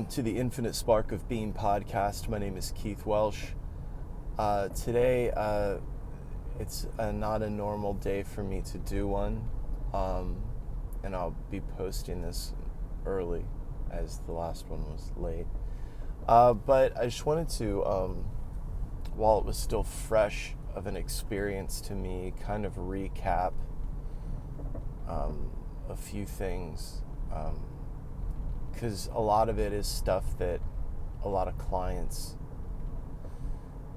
to the Infinite Spark of Being podcast. My name is Keith Welsh. Today, it's not a normal day for me to do one, and I'll be posting this early as the last one was late. But I just wanted to, while it was still fresh of an experience to me, kind of recap a few things. Because a lot of it is stuff that a lot of clients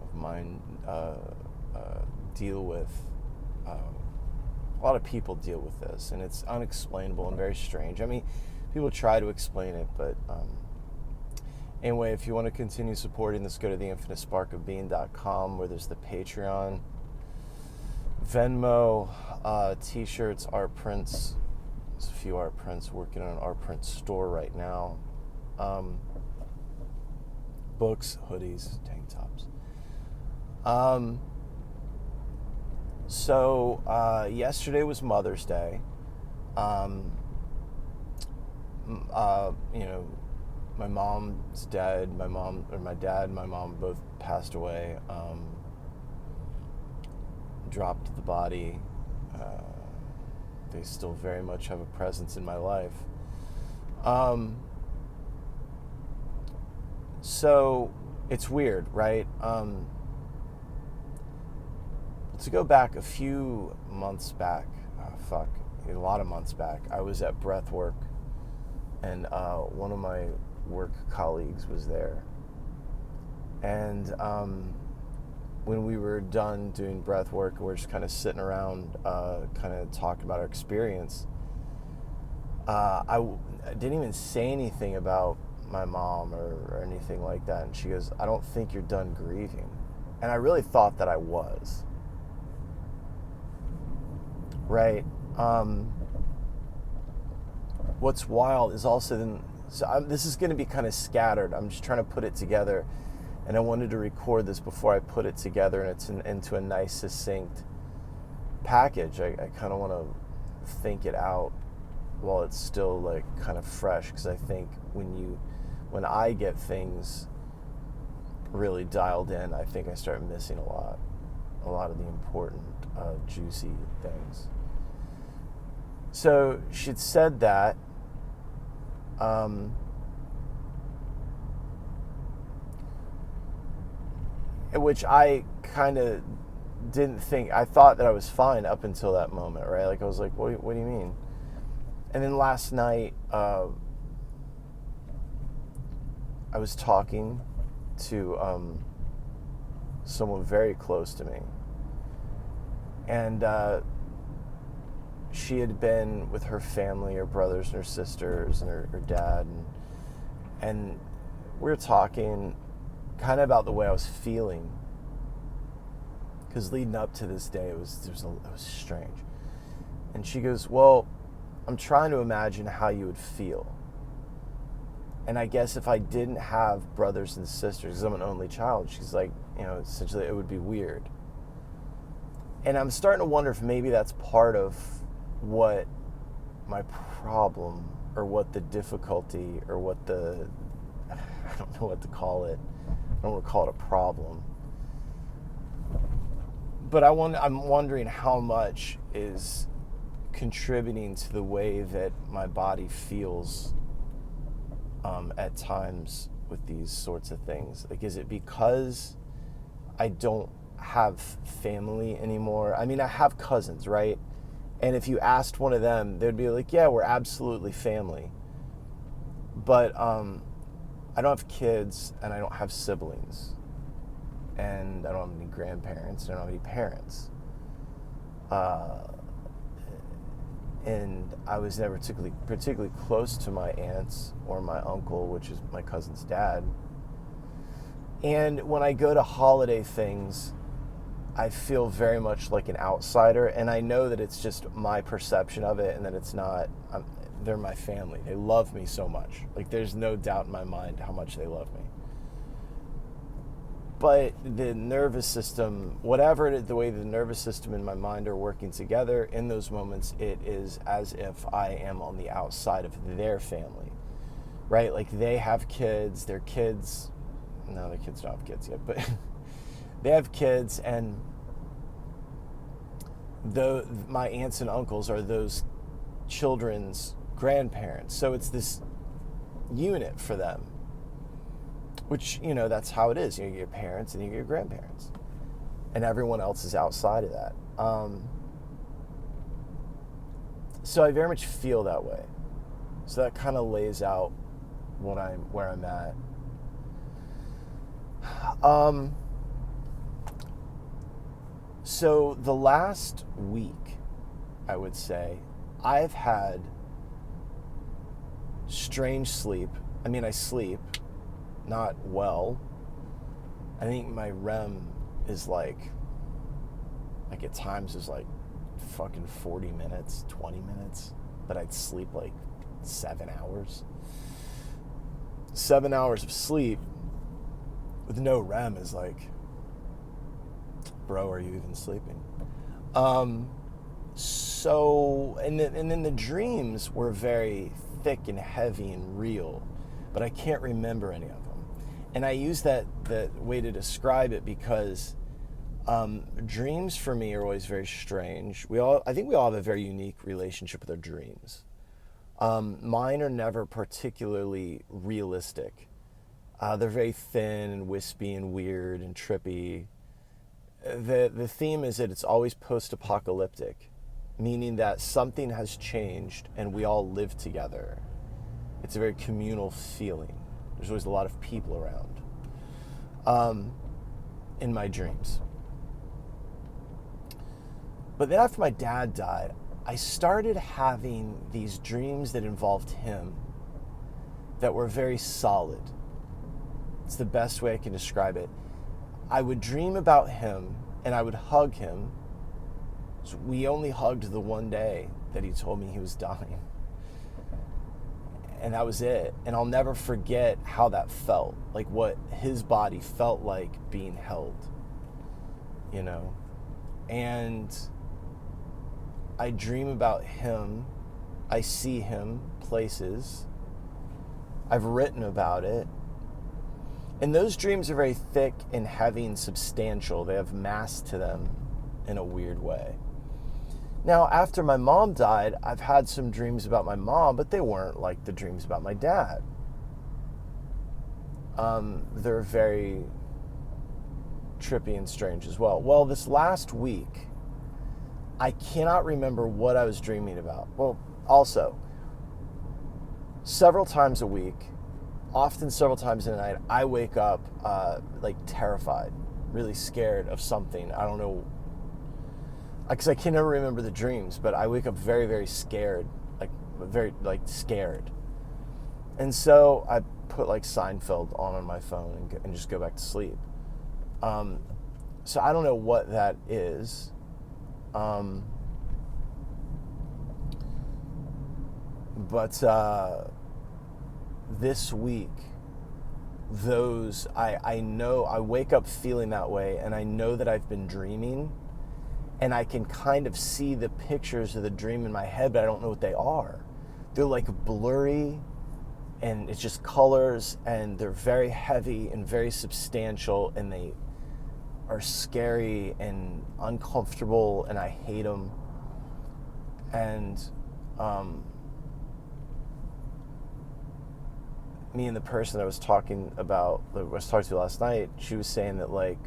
of mine deal with. A lot of people deal with this, and it's unexplainable and very strange. I mean, people try to explain it, but anyway, if you want to continue supporting this, go to theinfinitesparkofbeing.com, where there's the Patreon, Venmo, t-shirts, art prints. There's a few art prints, working on an art print store right now. Books, hoodies, tank tops. So yesterday was Mother's Day. My mom's dead. My dad and my mom both passed away. Dropped the body. They still very much have a presence in my life. So it's weird, right? To go back a few months back, a lot of months back, I was at Breathwork, and one of my work colleagues was there. And when we were done doing breath work, we're just kind of sitting around, kind of talking about our experience. I didn't even say anything about my mom or anything like that. And she goes, "I don't think you're done grieving." And I really thought that I was. Right? What's wild is also this is going to be kind of scattered. I'm just trying to put it together. And I wanted to record this before I put it together, and it's into a nice, succinct package. I kind of want to think it out while it's still like kind of fresh, because I think when I get things really dialed in, I think I start missing a lot of the important, juicy things. So she'd said that. Which I kind of didn't think. I thought that I was fine up until that moment, right? Like I was like, what do you mean? And then last night, I was talking to someone very close to me. And she had been with her family, her brothers and her sisters and her dad. And we were talking kind of about the way I was feeling, because leading up to this day, it was strange. And she goes, "Well, I'm trying to imagine how you would feel. And I guess if I didn't have brothers and sisters, because I'm an only child," she's like, essentially it would be weird. And I'm starting to wonder if maybe that's part of what my problem, or what the difficulty, or what I don't know what to call it. I don't want to call it a problem. But I'm wondering how much is contributing to the way that my body feels at times with these sorts of things. Like, is it because I don't have family anymore? I mean, I have cousins, right? And if you asked one of them, they'd be like, "Yeah, we're absolutely family." But I don't have kids, and I don't have siblings, and I don't have any grandparents, and I don't have any parents. And I was never particularly close to my aunts or my uncle, which is my cousin's dad. And when I go to holiday things, I feel very much like an outsider, and I know that it's just my perception of it, and that it's not. They're my family. They love me so much. Like, there's no doubt in my mind how much they love me. But the nervous system, whatever it is, the way the nervous system and my mind are working together, in those moments, it is as if I am on the outside of their family. right? Like they have kids, their kids don't have kids yet, but they have kids, and my aunts and uncles are those children's grandparents. So it's this unit for them, which, that's how it is. You get your parents and you get your grandparents, and everyone else is outside of that. So I very much feel that way. So that kind of lays out where I'm at. So the last week, I would say, I've had strange sleep. I mean, I sleep not well. I think my REM is like at times is like fucking 40 minutes, 20 minutes, but I'd sleep like 7 hours. 7 hours of sleep with no REM is like, bro, are you even sleeping? So, and then the dreams were very thick and heavy and real, but I can't remember any of them. And I use that way to describe it because dreams for me are always very strange. I think we all have a very unique relationship with our dreams. Mine are never particularly realistic. They're very thin and wispy and weird and trippy. The theme is that it's always post-apocalyptic, meaning that something has changed and we all live together. It's a very communal feeling. There's always a lot of people around in my dreams. But then after my dad died, I started having these dreams that involved him that were very solid. It's the best way I can describe it. I would dream about him and I would hug him. So we only hugged the one day that he told me he was dying. And that was it. And I'll never forget how that felt, like what his body felt like being held, And I dream about him. I see him places. I've written about it. And those dreams are very thick and heavy and substantial. They have mass to them in a weird way. Now, after my mom died, I've had some dreams about my mom, but they weren't like the dreams about my dad. They're very trippy and strange as well. Well, this last week, I cannot remember what I was dreaming about. Well, also, several times a week, often several times in the night, I wake up like terrified, really scared of something. I don't know, because I can never remember the dreams, but I wake up very, very scared, scared. And so I put like Seinfeld on my phone and just go back to sleep. So I don't know what that is. But this week, I know I wake up feeling that way, and I know that I've been dreaming, and I can kind of see the pictures of the dream in my head, but I don't know what they are. They're like blurry, and it's just colors, and they're very heavy and very substantial, and they are scary and uncomfortable, and I hate them. And me and the person I was talking to last night, she was saying that like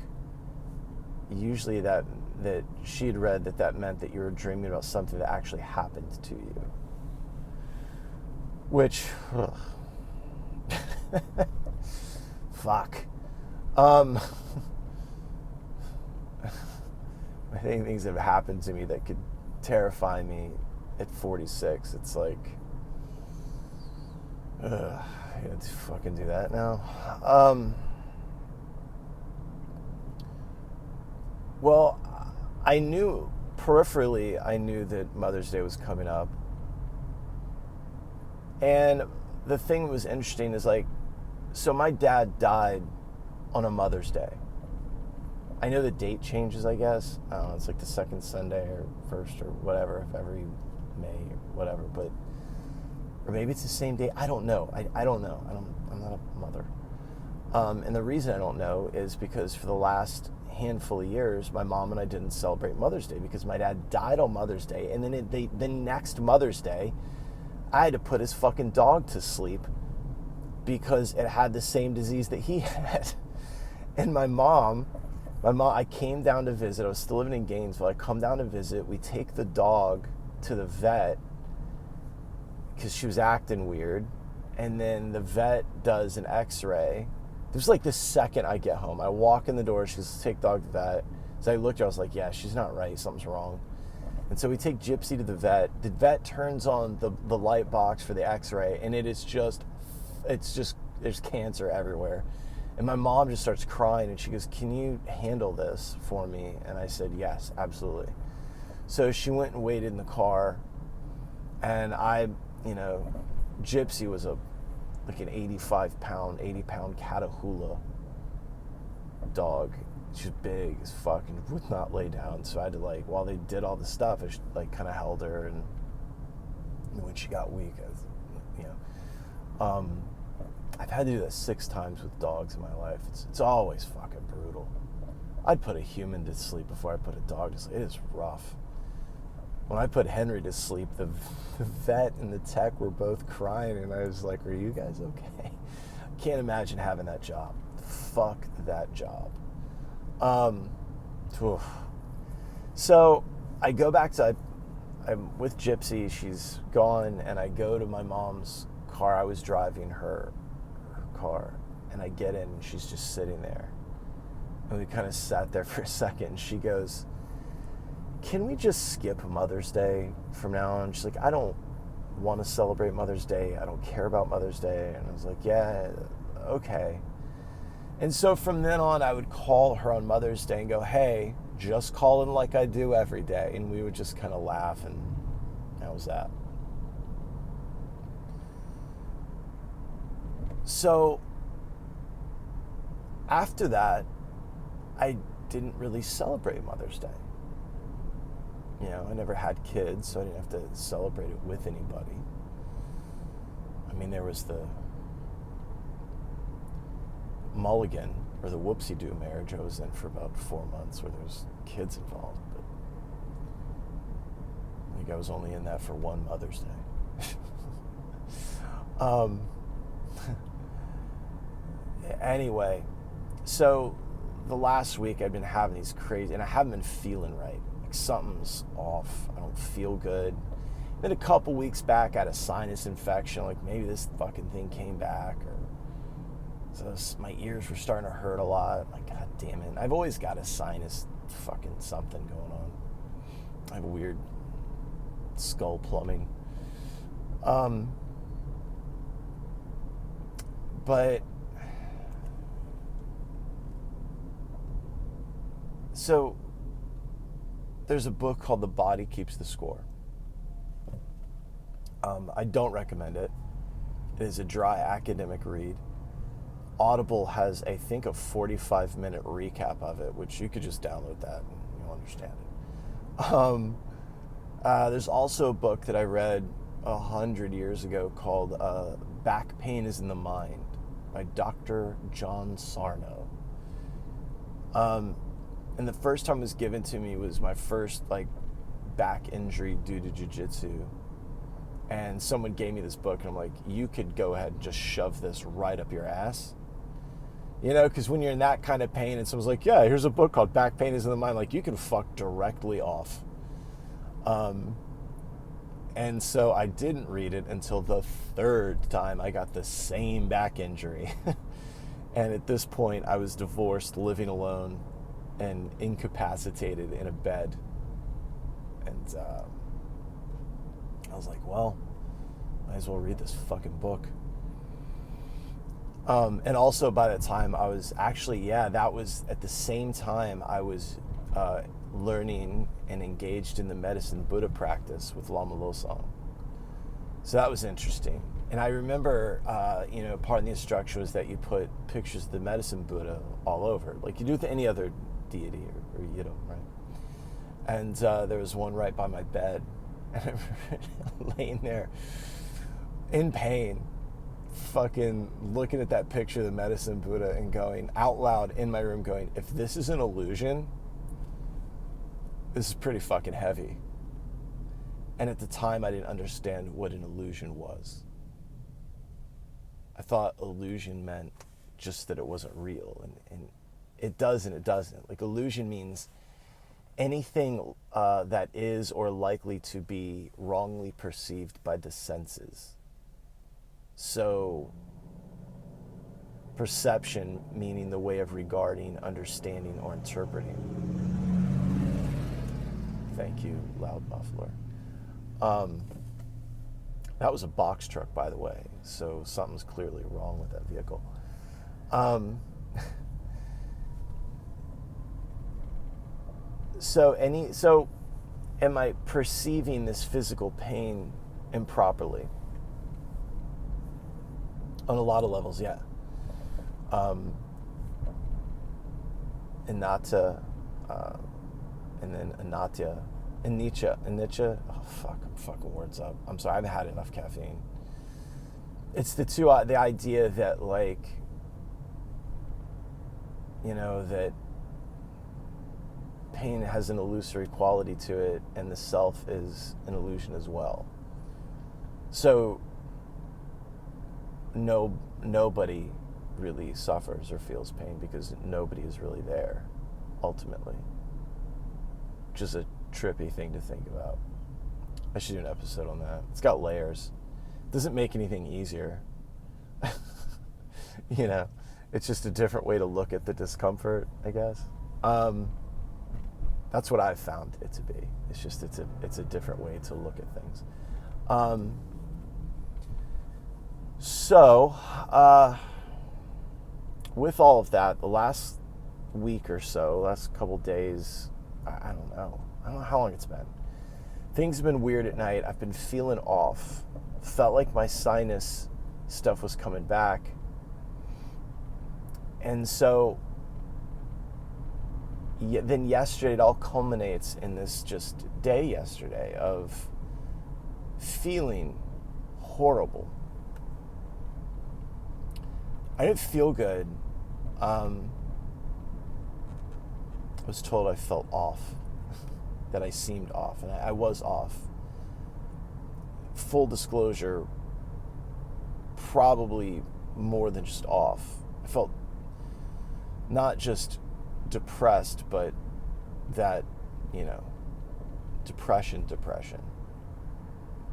usually that she had read that meant that you were dreaming about something that actually happened to you, which fuck. I think things have happened to me that could terrify me at 46. It's like, I had to fucking do that now. Well, I knew peripherally, that Mother's Day was coming up. And the thing that was interesting is like, so my dad died on a Mother's Day. I know the date changes, I guess. I don't know, it's like the second Sunday or first or whatever, of every May or whatever. But or maybe it's the same day. I don't know. I don't know. I'm not a mother. And the reason I don't know is because for the last handful of years, my mom and I didn't celebrate Mother's Day because my dad died on Mother's Day. And then the next Mother's Day, I had to put his fucking dog to sleep because it had the same disease that he had. And my mom, I came down to visit. I was still living in Gainesville. I come down to visit. We take the dog to the vet because she was acting weird. And then the vet does an x-ray. It was like the second I get home. I walk in the door. She goes, take dog to the vet. So I looked at her. I was like, yeah, she's not right. Something's wrong. And so we take Gypsy to the vet. The vet turns on the light box for the x-ray. And there's cancer everywhere. And my mom just starts crying. And she goes, can you handle this for me? And I said, yes, absolutely. So she went and waited in the car. And Gypsy was like an 80-pound Catahoula dog. She was big as fuck and would not lay down. So I had to, like, while they did all the stuff, I like kind of held her. And when she got weak, I've had to do that 6 times with dogs in my life. It's always fucking brutal. I'd put a human to sleep before I put a dog to sleep. It is rough. When I put Henry to sleep, the vet and the tech were both crying, and I was like, are you guys okay? Can't imagine having that job. Fuck that job. So I go back to, I'm with Gypsy, she's gone, and I go to my mom's car. I was driving her car, and I get in, and she's just sitting there. And we kind of sat there for a second, and she goes, can we just skip Mother's Day from now on? She's like, I don't want to celebrate Mother's Day. I don't care about Mother's Day. And I was like, yeah, okay. And so from then on, I would call her on Mother's Day and go, hey, just call in like I do every day. And we would just kind of laugh, and that was that. So after that, I didn't really celebrate Mother's Day. I never had kids, so I didn't have to celebrate it with anybody. I mean, there was the Mulligan, or the Whoopsie-Doo marriage I was in for about 4 months, where there was kids involved, but I think I was only in that for one Mother's Day. Anyway, so the last week I've been having these crazy, and I haven't been feeling right. Something's off. I don't feel good. Then a couple weeks back I had a sinus infection, like maybe this fucking thing came back, or so my ears were starting to hurt a lot. I'm like, god damn it. I've always got a sinus fucking something going on. I have a weird skull plumbing. But so there's a book called The Body Keeps the Score. I don't recommend it. It is a dry academic read. Audible has, I think, a 45-minute recap of it, which you could just download that and you'll understand it. There's also a book that I read 100 years ago called Back Pain is in the Mind by Dr. John Sarno. And the first time it was given to me was my first back injury due to jiu-jitsu. And someone gave me this book, and I'm like, you could go ahead and just shove this right up your ass. Because when you're in that kind of pain and someone's like, yeah, here's a book called Back Pain is in the Mind, like, you can fuck directly off. And so I didn't read it until the third time I got the same back injury. And at this point, I was divorced, living alone, and incapacitated in a bed. And I was like, well, might as well read this fucking book. And also by that time I was actually, that was at the same time I was learning and engaged in the medicine Buddha practice with Lama Losang. So that was interesting. And I remember, part of the instruction was that you put pictures of the medicine Buddha all over, like you do with any other deity or right? And there was one right by my bed, and I remember laying there in pain, fucking looking at that picture of the medicine Buddha and going out loud in my room, going, if this is an illusion, this is pretty fucking heavy. And at the time, I didn't understand what an illusion was. I thought illusion meant just that it wasn't real, and it does and it doesn't. Like, illusion means anything that is or likely to be wrongly perceived by the senses. So, perception meaning the way of regarding, understanding, or interpreting. Thank you, loud muffler. That was a box truck, by the way, so something's clearly wrong with that vehicle. So am I perceiving this physical pain improperly? On a lot of levels, yeah. Anatta, and then anatya, anicca. Oh fuck, I'm fucking words up. I'm sorry, I haven't had enough caffeine. It's the idea that, like, you know, that pain has an illusory quality to it, and the self is an illusion as well. So nobody really suffers or feels pain because nobody is really there, ultimately. Just a trippy thing to think about. I should do an episode on that. It's got layers. Doesn't make anything easier. You know, it's just a different way to look at the discomfort, I guess. That's what I've found it to be. It's just it's a different way to look at things. So, with all of that, the last week or so, last couple days, I don't know how long it's been. Things have been weird at night. I've been feeling off. Felt like my sinus stuff was coming back. And so then yesterday, it all culminates in this just day yesterday of feeling horrible. I didn't feel good. I was told I felt off, that I seemed off, and I was off. Full disclosure, probably more than just off. I felt not just depressed, but that, you know, depression.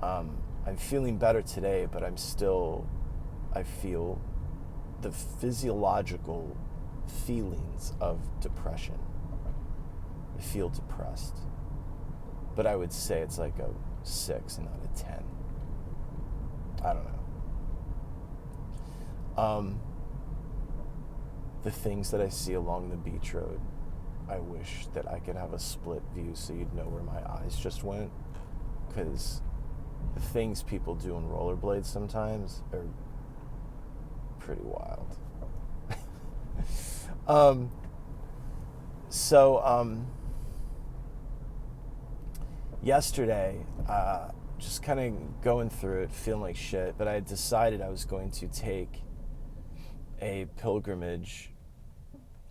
I'm feeling better today, but I feel the physiological feelings of depression. I feel depressed, but I would say it's like a 6 and not a 10. I don't know. The things that I see along the beach road, I wish that I could have a split view so you'd know where my eyes just went, because the things people do on rollerblades sometimes are pretty wild. Yesterday, just kind of going through it, feeling like shit, but I had decided I was going to take a pilgrimage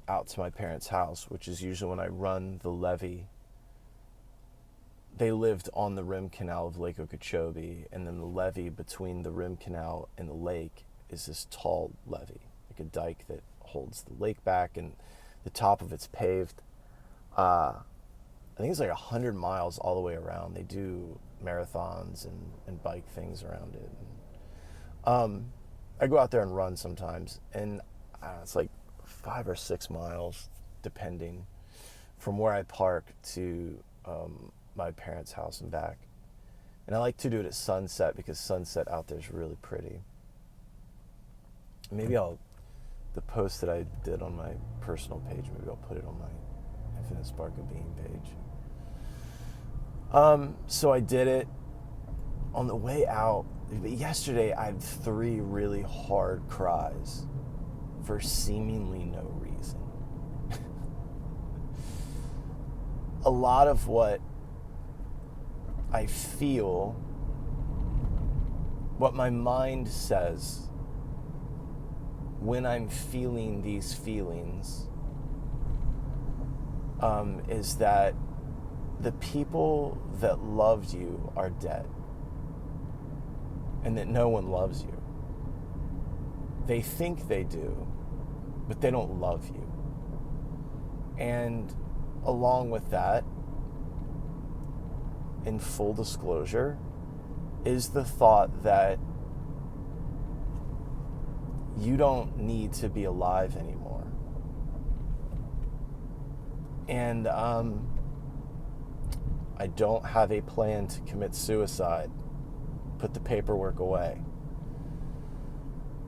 out to my parents' house, which is usually when I run the levee. They lived on the rim canal of Lake Okeechobee, and then the levee between the rim canal and the lake is this tall levee, like a dike that holds the lake back, and the top of it's paved. I think it's like 100 miles all the way around. They do marathons and bike things around it. I go out there and run sometimes, and it's like 5 or 6 miles, depending, from where I park to my parents' house and back. And I like to do it at sunset because sunset out there is really pretty. Maybe the post that I did on my personal page, maybe I'll put it on my Infinite Spark of Being page. So I did it. On the way out, yesterday I had 3 really hard cries for seemingly no reason. A lot of what I feel what my mind says when I'm feeling these feelings is that the people that loved you are dead and that no one loves you. They think they do, but they don't love you. And along with that, in full disclosure, is the thought that you don't need to be alive anymore. And I don't have a plan to commit suicide. Put the paperwork away.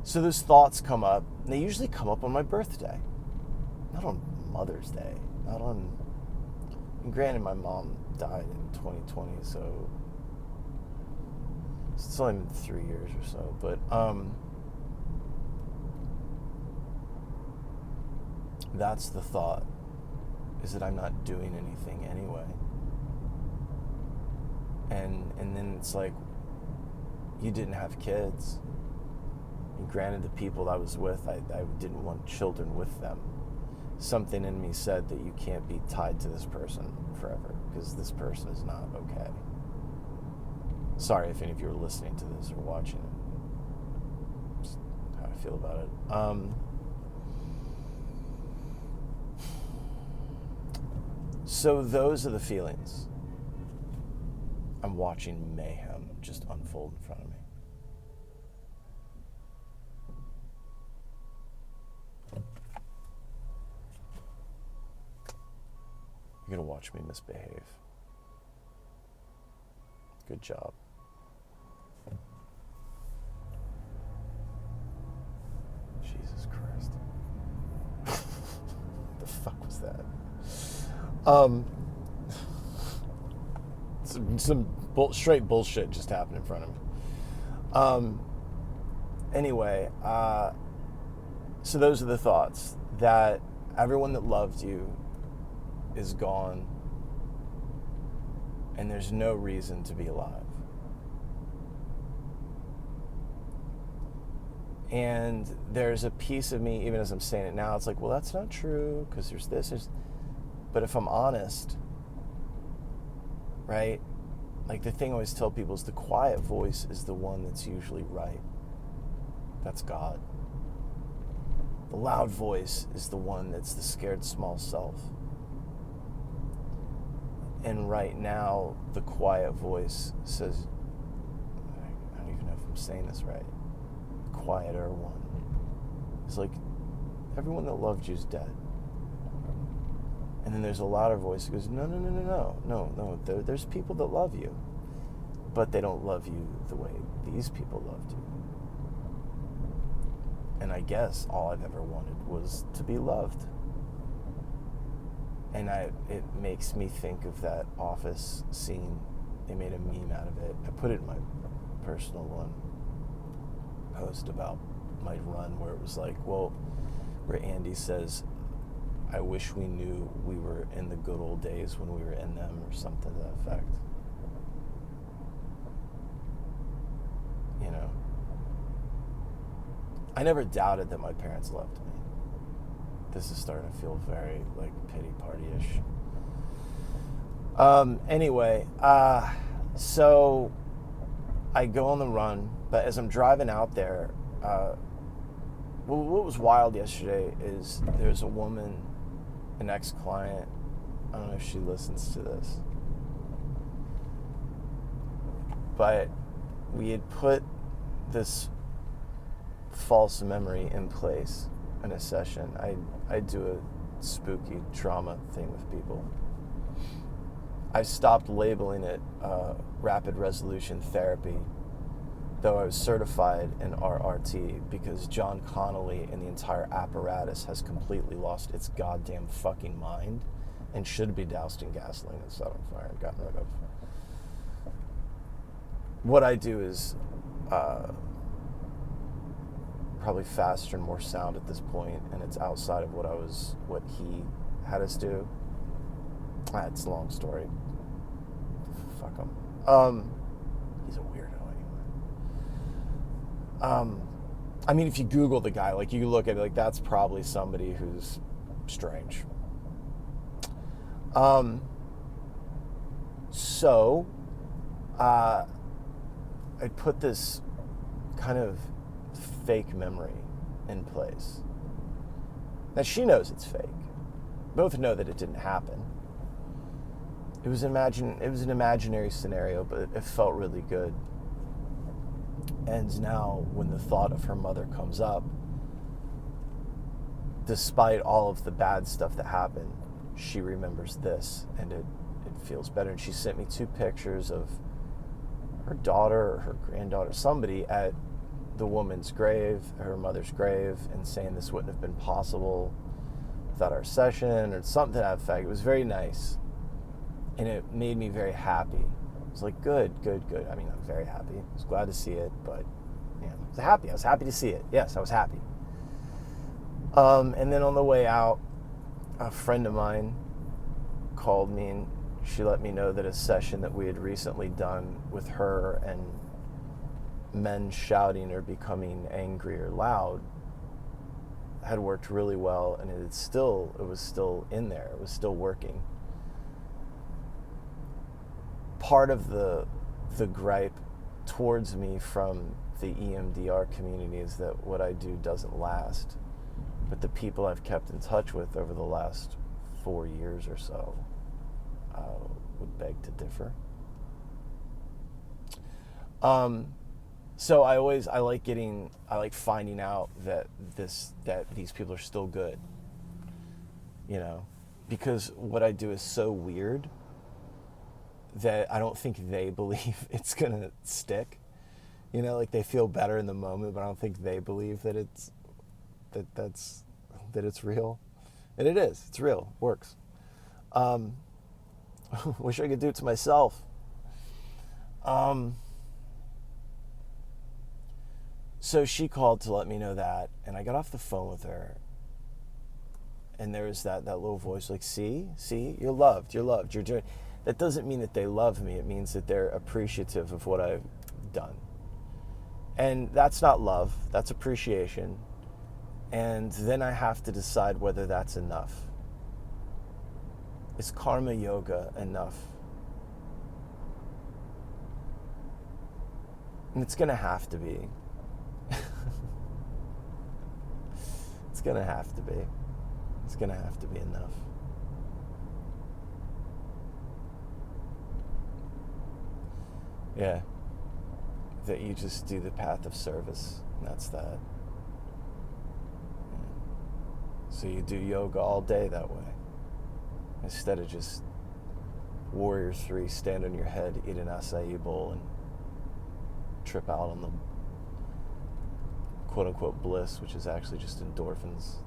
So those thoughts come up, and they usually come up on my birthday. Not on Mother's Day. Not on... And granted, my mom died in 2020, so it's only been 3 years or so. But that's the thought, is that I'm not doing anything anyway. And then it's like, you didn't have kids. And granted, the people I was with, I didn't want children with them. Something in me said that you can't be tied to this person forever, because this person is not okay. Sorry if any of you are listening to this or watching it. Just how I feel about it. So those are the feelings. I'm watching mayhem just unfold in front of me. You're gonna watch me misbehave. Good job. Jesus Christ. The fuck was that? Some straight bullshit just happened in front of me. Anyway, so those are the thoughts, that everyone that loved you is gone and there's no reason to be alive. And there's a piece of me, even as I'm saying it now, it's like, well, that's not true, because there's this. But if I'm honest, right? Like, the thing I always tell people is the quiet voice is the one that's usually right. That's God. The loud voice is the one that's the scared small self. And right now, the quiet voice says, I don't even know if I'm saying this right, the quieter one. It's like, everyone that loved you is dead. And then there's a louder voice that goes, no. There's people that love you, but they don't love you the way these people loved you. And I guess all I've ever wanted was to be loved. And it makes me think of that Office scene. They made a meme out of it. I put it in my personal one post about my run, where it was like, well, where Andy says, I wish we knew we were in the good old days when we were in them, or something to that effect. You know? I never doubted that my parents loved me. This is starting to feel very, like, pity party-ish. Anyway, so I go on the run, but as I'm driving out there, what was wild yesterday is there's a woman, an ex-client, I don't know if she listens to this, but we had put this false memory in place in a session. I do a spooky trauma thing with people. I stopped labeling it rapid resolution therapy, though I was certified in RRT, because John Connolly and the entire apparatus has completely lost its goddamn fucking mind and should be doused in gasoline and set on fire and gotten rid of. What I do is probably faster and more sound at this point, and it's outside of what he had us do. It's a long story. Fuck him. He's a weirdo anyway. I mean, if you Google the guy, like you look at it, like that's probably somebody who's strange. So I put this kind of fake memory in place. Now she knows it's fake. Both know that it didn't happen. It was an imaginary scenario, but it felt really good. And now when the thought of her mother comes up, despite all of the bad stuff that happened, she remembers this, and it feels better. And she sent me 2 pictures of her daughter or her granddaughter, somebody at the woman's grave, her mother's grave, and saying this wouldn't have been possible without our session, or something to that effect. It was very nice, and it made me very happy. I was like, good. I mean, I'm very happy. I was glad to see it, but yeah, I was happy to see it. Yes, I was happy. And then on the way out, a friend of mine called me, and she let me know that a session that we had recently done with her and men shouting or becoming angry or loud had worked really well, and it was still in there. It was still working. Part of the gripe towards me from the EMDR community is that what I do doesn't last. But the people I've kept in touch with over the last 4 years or so would beg to differ. So I like finding out that these people are still good, because what I do is so weird that I don't think they believe it's gonna stick. Like they feel better in the moment, but I don't think they believe that it's real. And it is. It's real. It works. Wish I could do it to myself. So she called to let me know that, and I got off the phone with her, and there was that little voice like, see, you're loved, you're doing. That doesn't mean that they love me. It means that they're appreciative of what I've done. And that's not love, that's appreciation. And then I have to decide whether that's enough. Is karma yoga enough? And it's gonna have to be. It's gonna have to be. It's gonna have to be enough. Yeah. That you just do the path of service, and that's that. Yeah. So you do yoga all day that way, instead of just Warrior 3, stand on your head, eat an acai bowl, and trip out on the quote-unquote bliss, which is actually just endorphins.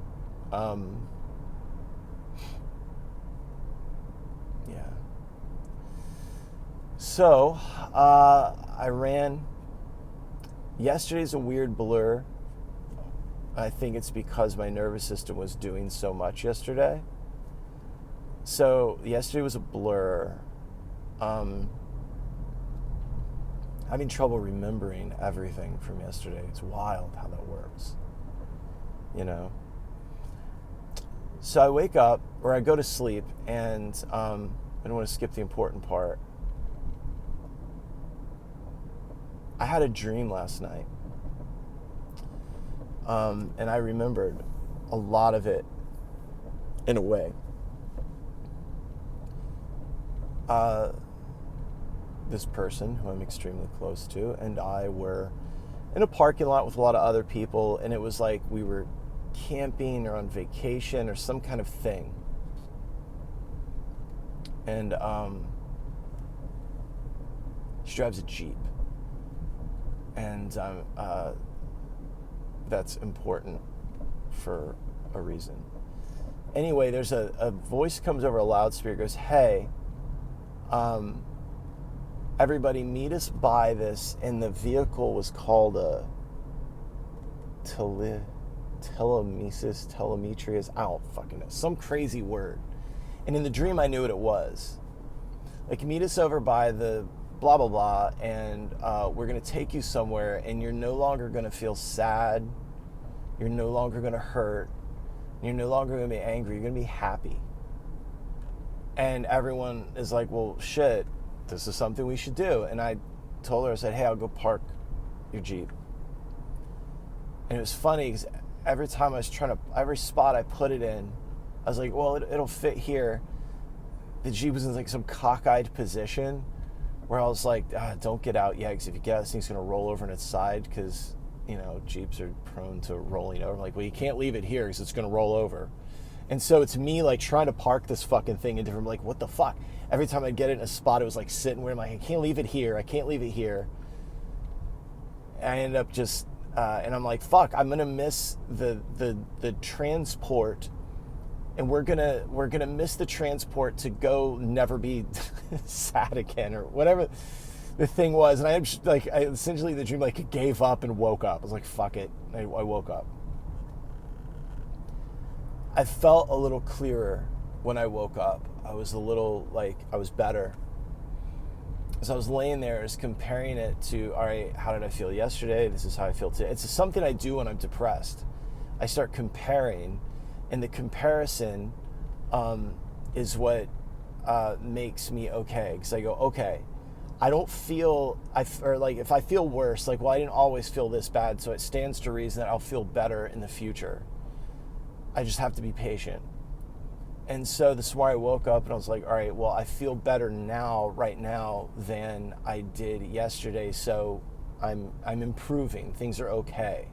Yeah. So, I ran. Yesterday's a weird blur. I think it's because my nervous system was doing so much yesterday. So, yesterday was a blur. Having trouble remembering everything from yesterday. It's wild how that works. So I wake up, or I go to sleep, and I don't want to skip the important part. I had a dream last night. And I remembered a lot of it in a way. This person who I'm extremely close to and I were in a parking lot with a lot of other people, and it was like we were camping or on vacation or some kind of thing. And she drives a Jeep, and that's important for a reason. Anyway, there's a voice comes over a loudspeaker, goes, "Hey, everybody meet us by this," and the vehicle was called a telemetries, I don't fucking know, some crazy word. And in the dream I knew what it was. Like, meet us over by the blah, blah, blah, and we're going to take you somewhere, and you're no longer going to feel sad. You're no longer going to hurt. You're no longer going to be angry. You're going to be happy. And everyone is like, well, shit, this is something we should do. And I told her, I said, hey, I'll go park your Jeep. And it was funny because every time I was every spot I put it in, I was like, well, it'll fit here. The Jeep was in like some cockeyed position where I was like, don't get out yet, because if you get out, this thing's going to roll over on its side, because, you know, Jeeps are prone to rolling over. I'm like, well, you can't leave it here because it's going to roll over. And so it's me like trying to park this fucking thing in different, like, what the fuck? Every time I get it in a spot, it was like sitting where I'm like, I can't leave it here. I can't leave it here. And I ended up just, and I'm like, fuck, I'm going to miss the transport. And we're gonna miss the transport to go never be sad again, or whatever the thing was. And I essentially the dream like gave up and woke up. I was like, fuck it. I woke up. I felt a little clearer when I woke up. I was a little like, I was better. As I was laying there, I was comparing it to, all right, how did I feel yesterday? This is how I feel today. It's something I do when I'm depressed. I start comparing, and the comparison is what makes me okay. Because I go, okay, I don't feel, or like if I feel worse, like, well, I didn't always feel this bad, so it stands to reason that I'll feel better in the future. I just have to be patient. And so this morning I woke up and I was like, all right, well, I feel better now, right now, than I did yesterday. So I'm improving. Things are okay.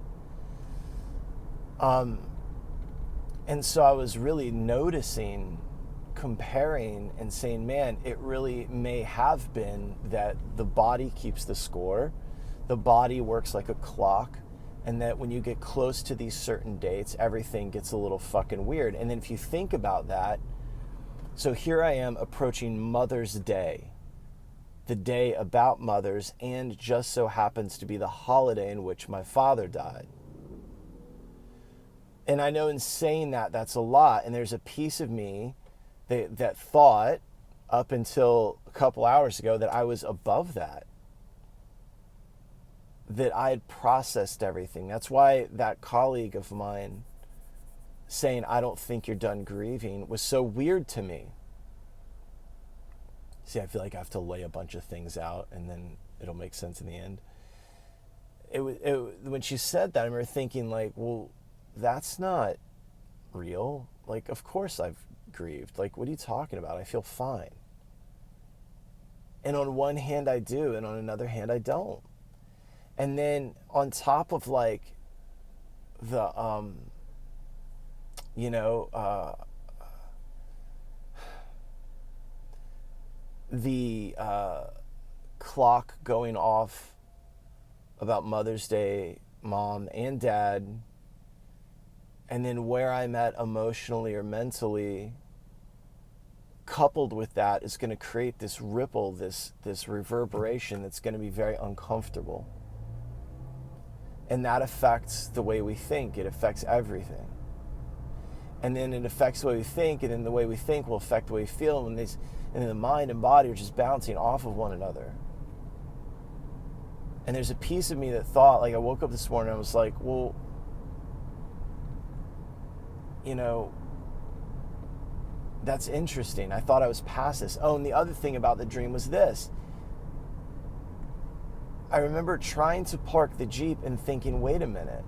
And so I was really noticing, comparing, and saying, man, it really may have been that the body keeps the score. The body works like a clock. And that when you get close to these certain dates, everything gets a little fucking weird. And then if you think about that, so here I am approaching Mother's Day, the day about mothers, and just so happens to be the holiday in which my father died. And I know in saying that, that's a lot. And there's a piece of me that thought up until a couple hours ago that I was above that. That I had processed everything. That's why that colleague of mine saying, I don't think you're done grieving, was so weird to me. See, I feel like I have to lay a bunch of things out and then it'll make sense in the end. When she said that, I remember thinking like, well, that's not real. Like, of course I've grieved. Like, what are you talking about? I feel fine. And on one hand I do, and on another hand I don't. And then on top of like the, the clock going off about Mother's Day, Mom and Dad, and then where I'm at emotionally or mentally, coupled with that, is going to create this ripple, this reverberation that's going to be very uncomfortable. And that affects the way we think. It affects everything. And then it affects the way we think, and then the way we think will affect the way we feel, and then the mind and body are just bouncing off of one another. And there's a piece of me that thought, like, I woke up this morning and I was like, well, that's interesting. I thought I was past this. Oh, and the other thing about the dream was this. I remember trying to park the Jeep and thinking, wait a minute.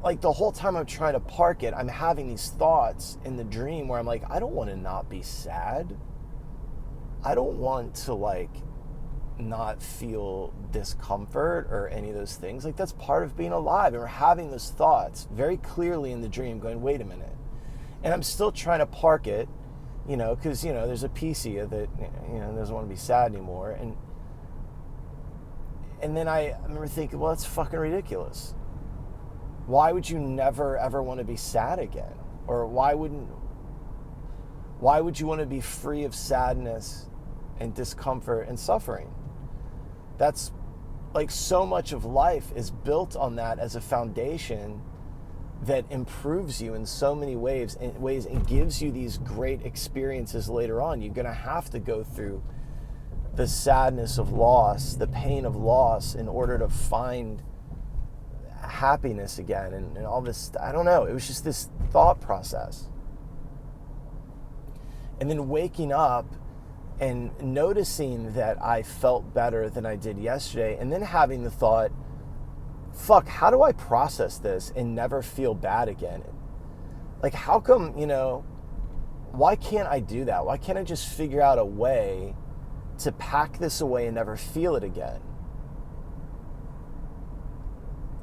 Like the whole time I'm trying to park it, I'm having these thoughts in the dream where I'm like, I don't want to not be sad. I don't want to like not feel discomfort or any of those things. Like that's part of being alive. And we're having those thoughts very clearly in the dream going, wait a minute. And I'm still trying to park it, because, there's a piece of you that, doesn't want to be sad anymore. And then I remember thinking, well, that's fucking ridiculous. Why would you never, ever want to be sad again? Or why would you want to be free of sadness and discomfort and suffering? That's like so much of life is built on that as a foundation that improves you in so many ways and gives you these great experiences later on. You're going to have to go through the sadness of loss, the pain of loss, in order to find happiness again, and all this. I don't know. It was just this thought process. And then waking up and noticing that I felt better than I did yesterday, and then having the thought, fuck, how do I process this and never feel bad again? Like, how come, why can't I do that? Why can't I just figure out a way to pack this away and never feel it again?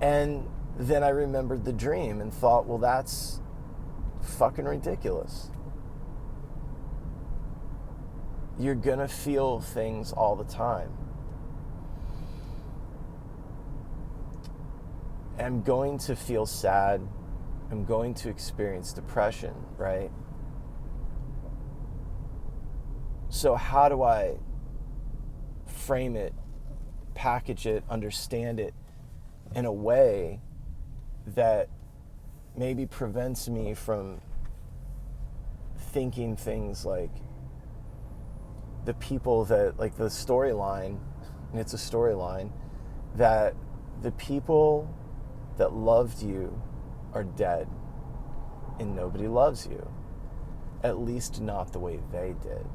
And then I remembered the dream and thought, well, that's fucking ridiculous. You're gonna feel things all the time. I'm going to feel sad. I'm going to experience depression, right? So how do I frame it, package it, understand it in a way that maybe prevents me from thinking things like the people that, like the storyline, and it's a storyline, that the people that loved you are dead and nobody loves you, at least not the way they did.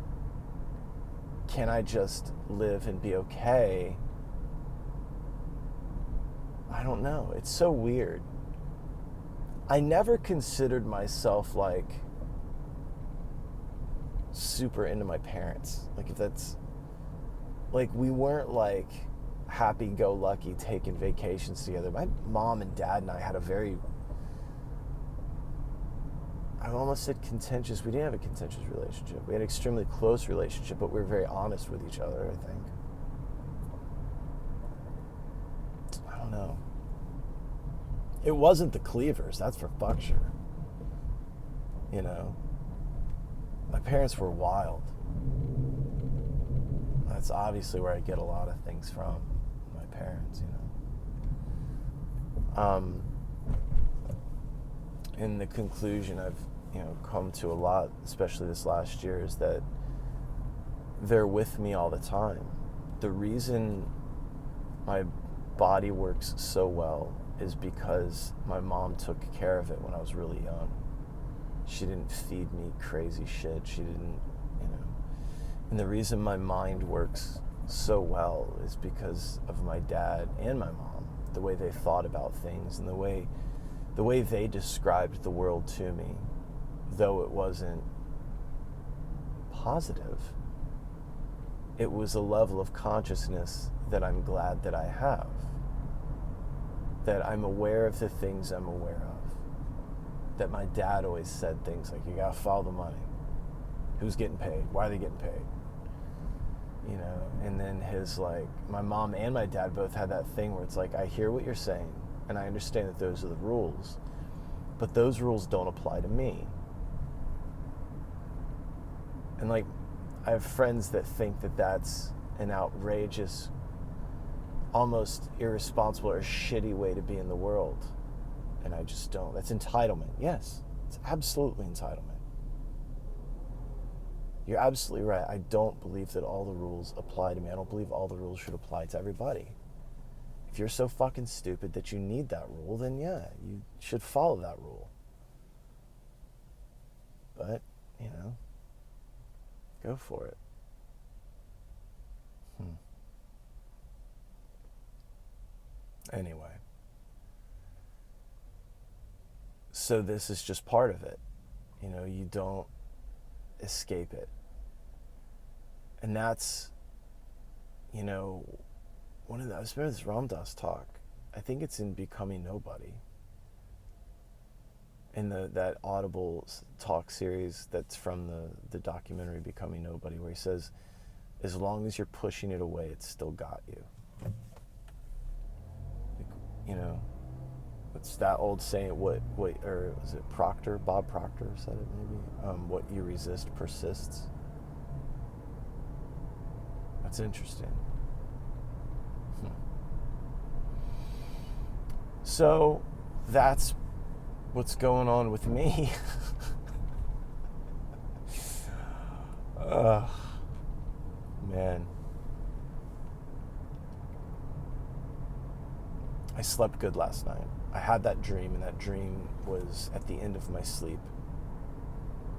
Can I just live and be okay? I don't know. It's so weird. I never considered myself like super into my parents. Like, if that's, like, we weren't like happy-go-lucky taking vacations together. My mom and dad and I had a very, I almost said contentious. We didn't have a contentious relationship. We had an extremely close relationship, but we were very honest with each other, I think. I don't know. It wasn't the Cleavers, that's for fuck sure. My parents were wild. That's obviously where I get a lot of things from, my parents, In the conclusion I've, come to a lot, especially this last year, is that they're with me all the time. The reason my body works so well is because my mom took care of it when I was really young. She didn't feed me crazy shit. She didn't, And the reason my mind works so well is because of my dad and my mom, the way they thought about things and the way they described the world to me, though it wasn't positive. It was a level of consciousness that I'm glad that I have. That I'm aware of the things I'm aware of. That my dad always said things like, you gotta follow the money. Who's getting paid? Why are they getting paid? And then my mom and my dad both had that thing where it's like, I hear what you're saying, and I understand that those are the rules, but those rules don't apply to me. And I have friends that think that that's an outrageous, almost irresponsible or shitty way to be in the world. And I just don't. That's entitlement. Yes, it's absolutely entitlement. You're absolutely right. I don't believe that all the rules apply to me. I don't believe all the rules should apply to everybody. If you're so fucking stupid that you need that rule, then yeah, you should follow that rule. But, go for it. Anyway. So this is just part of it. You don't escape it. And that's, I remember this Ram Dass talk. I think it's in Becoming Nobody. In that Audible talk series that's from the documentary Becoming Nobody, where he says, as long as you're pushing it away, it's still got you. It's that old saying, or was it Proctor? Bob Proctor said it maybe? What you resist persists. That's interesting. So that's what's going on with me. Man. I slept good last night. I had that dream, and that dream was at the end of my sleep.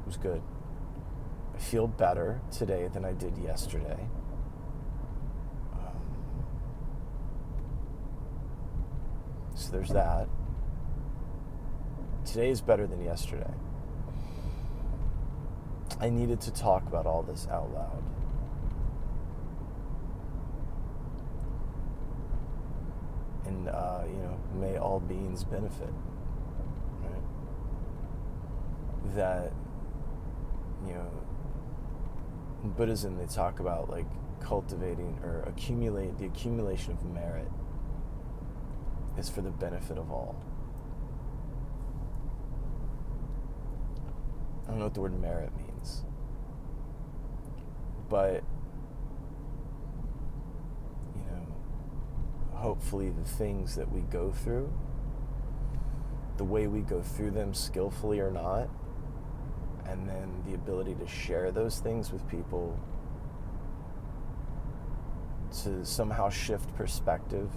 It was good. I feel better today than I did yesterday. So there's that. Today is better than yesterday. I needed to talk about all this out loud. And, may all beings benefit. Right? That, in Buddhism they talk about like cultivating or the accumulation of merit is for the benefit of all. I don't know what the word merit means, but hopefully the things that we go through, the way we go through them skillfully or not, and then the ability to share those things with people to somehow shift perspective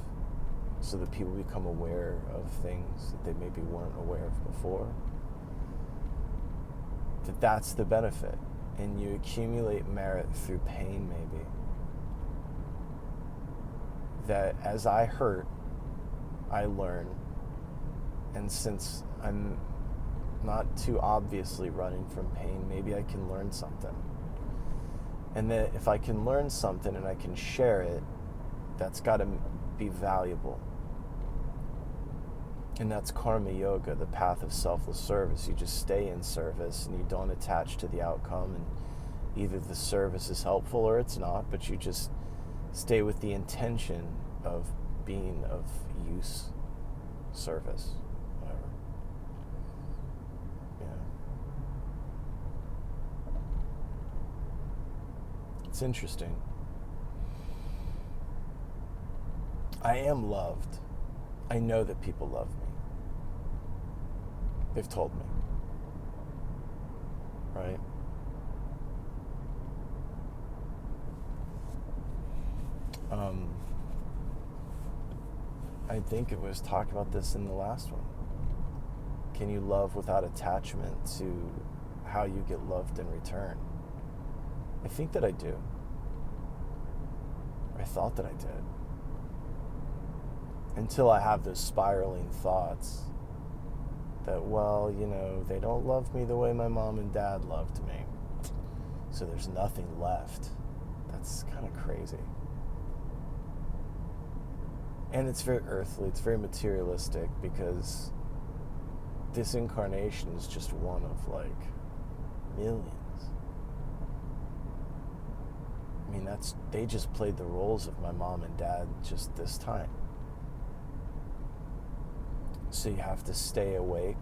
so that people become aware of things that they maybe weren't aware of before. That's the benefit. And you accumulate merit through pain, maybe. That as I hurt, I learn. And since I'm not too obviously running from pain, maybe I can learn something. And that if I can learn something and I can share it, that's got to be valuable. And that's karma yoga, the path of selfless service. You just stay in service and you don't attach to the outcome, and either the service is helpful or it's not, but you just stay with the intention of being of use, service, whatever. It's interesting. I am loved. I know that people love me. They've told me. Right? I think it was talked about this in the last one. Can you love without attachment to how you get loved in return? I think that I do. I thought that I did. Until I have those spiraling thoughts that, well, they don't love me the way my mom and dad loved me. So there's nothing left. That's kind of crazy. And it's very earthly, it's very materialistic, because this incarnation is just one of like millions. I mean, they just played the roles of my mom and dad just this time. So you have to stay awake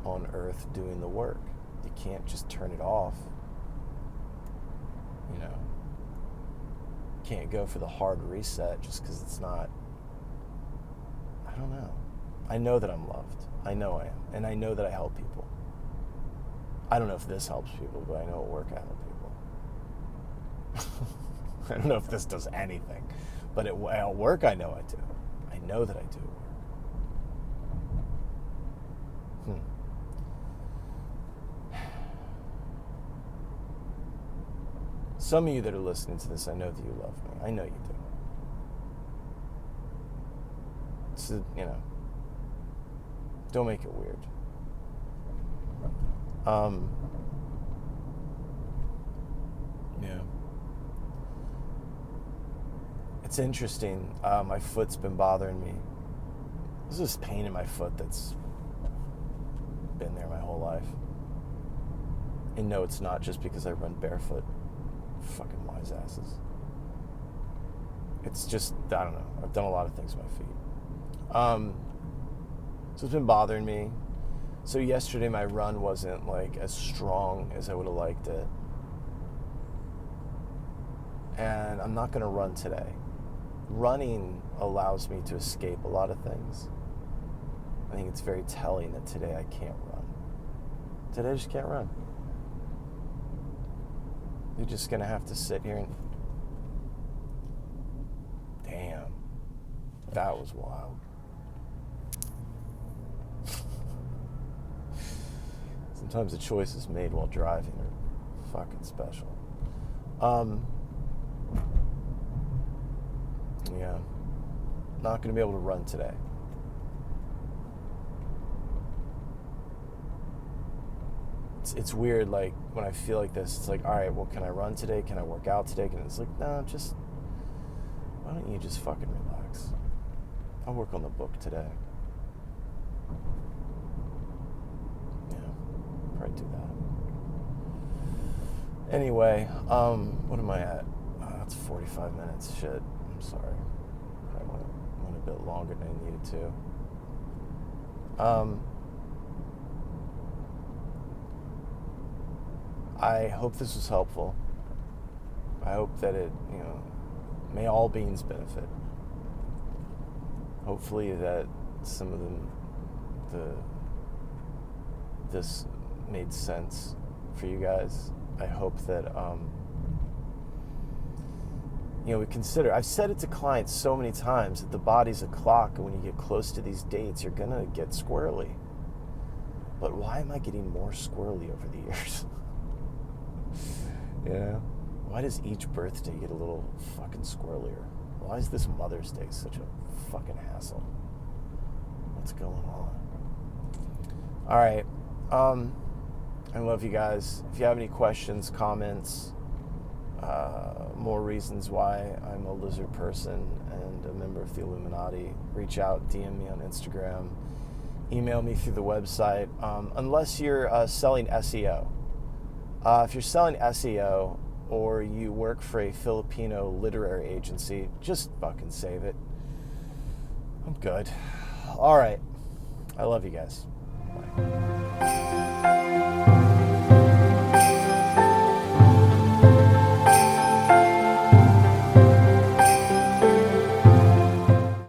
on earth doing the work. You can't just turn it off. Can't go for the hard reset just because it's not. I don't know. I know that I'm loved. I know I am. And I know that I help people. I don't know if this helps people, but I know at work I help people. I don't know if this does anything, but at work I know I do. I know that I do. Some of you that are listening to this, I know that you love me. I know you do. So, don't make it weird. Yeah. It's interesting. My foot's been bothering me. There's this pain in my foot that's been there my whole life. And no, it's not just because I run barefoot. Fucking wise asses. It's just, I don't know. I've done a lot of things with my feet. So it's been bothering me. So yesterday my run wasn't like as strong as I would have liked it. And I'm not going to run today. Running allows me to escape a lot of things. I think it's very telling that today I can't run. Today I just can't run. You're just going to have to sit here and... Damn. That was wild. Sometimes the choices made while driving are fucking special. Yeah. Not going to be able to run today. It's weird, like, when I feel like this, it's like, all right, well, can I run today? Can I work out today? It's like, no, just, why don't you just fucking relax? I'll work on the book today. Yeah, probably do that. Anyway, what am I at? That's 45 minutes. Shit, I'm sorry. I went a bit longer than I needed to. I hope this was helpful. I hope that it, may all beings benefit. Hopefully that some of this made sense for you guys. I hope that, we consider, I've said it to clients so many times that the body's a clock, and when you get close to these dates, you're gonna get squirrely. But why am I getting more squirrely over the years? Why does each birthday get a little fucking squirrelier? Why is this Mother's Day such a fucking hassle? What's going on? All right. I love you guys. If you have any questions, comments, more reasons why I'm a lizard person and a member of the Illuminati, reach out, DM me on Instagram, email me through the website, unless you're selling SEO. If you're selling SEO or you work for a Filipino literary agency, just fucking save it. I'm good. All right. I love you guys. Bye.